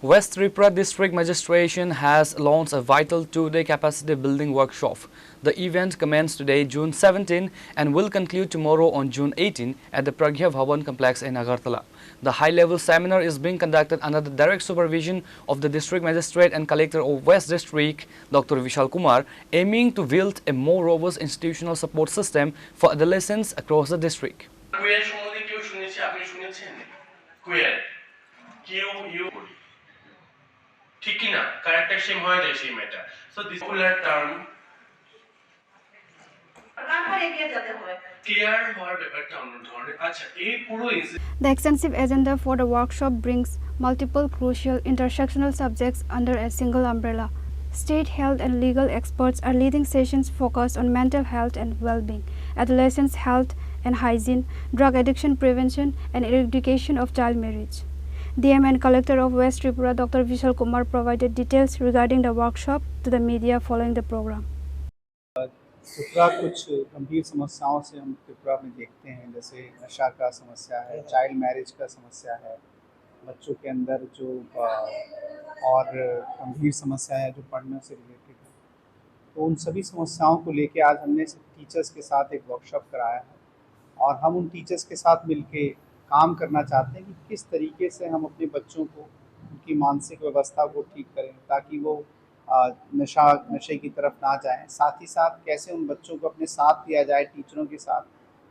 West Tripura District Magistration has launched a vital two-day capacity building workshop. The event commenced today, June 17, and will conclude tomorrow on June 18 at the Pragya Bhavan complex in Agartala. The high-level seminar is being conducted under the direct supervision of the District Magistrate and Collector of West District, Dr. Vishal Kumar, aiming to build a more robust institutional support system for adolescents across the district. ঠিক না character same হয়ে যায় সেই meta so this popular term clear হওয়ার ব্যাপারটা অন্য ধরনের আচ্ছা এই পুরো The extensive agenda for the workshop brings multiple crucial intersectional subjects under a single umbrella. State health and legal experts are leading sessions focused on mental health and well-being, adolescents' health and hygiene, drug addiction prevention, and eradication of child marriage. DM and Collector of West Tripura, Dr. Vishal Kumar, provided details regarding the workshop to the media following the program. Tripura कुछ गंभीर समस्याओं से हम त्रिपुरा में देखते हैं, जैसे नशा का समस्या है, चाइल्ड मैरिज का समस्या है, बच्चों के अंदर जो और गंभीर समस्या है जो पढ़ने से रिलेटेड है। तो उन सभी समस्याओं को लेके आज हमने टीचर्स के साथ एक वर्कशॉप कराया है और हम उन टीचर्स के साथ मिलके काम करना चाहते हैं कि किस तरीके से हम अपने बच्चों को उनकी मानसिक व्यवस्था को ठीक करें ताकि वो नशे की तरफ ना जाएं। साथ ही साथ कैसे उन बच्चों को अपने साथ लिया जाए टीचरों के साथ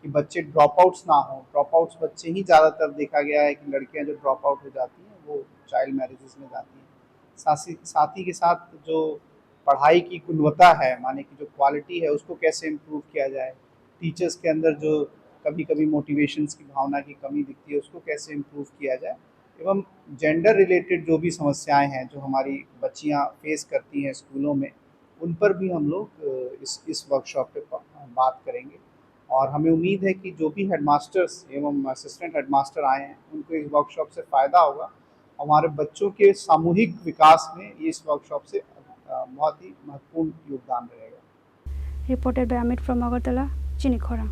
कि बच्चे ड्रॉप आउट्स ना हों। ड्रॉप आउट्स बच्चे ही ज़्यादातर देखा गया है कि लड़कियां जो ड्रॉप आउट हो जाती हैं वो चाइल्ड मैरिजेस में जाती हैं। साथ ही के साथ जो पढ़ाई की गुणवत्ता है, माने कि जो क्वालिटी है उसको कैसे इम्प्रूव किया जाए। टीचर्स के अंदर जो कभी कभी मोटिवेशंस की भावना की कमी दिखती है उसको कैसे इम्प्रूव किया जाए, एवं जेंडर रिलेटेड जो भी समस्याएं हैं जो हमारी बच्चियां फेस करती हैं स्कूलों में, उन पर भी हम लोग इस वर्कशॉप पे बात करेंगे। और हमें उम्मीद है कि जो भी हेडमास्टर्स एवं असिस्टेंट हेडमास्टर आए हैं उनको इस वर्कशॉप से फ़ायदा होगा। हमारे बच्चों के सामूहिक विकास में इस वर्कशॉप से बहुत ही महत्वपूर्ण योगदान रहेगा। Reported by Amit from Agartala, Chinikhora.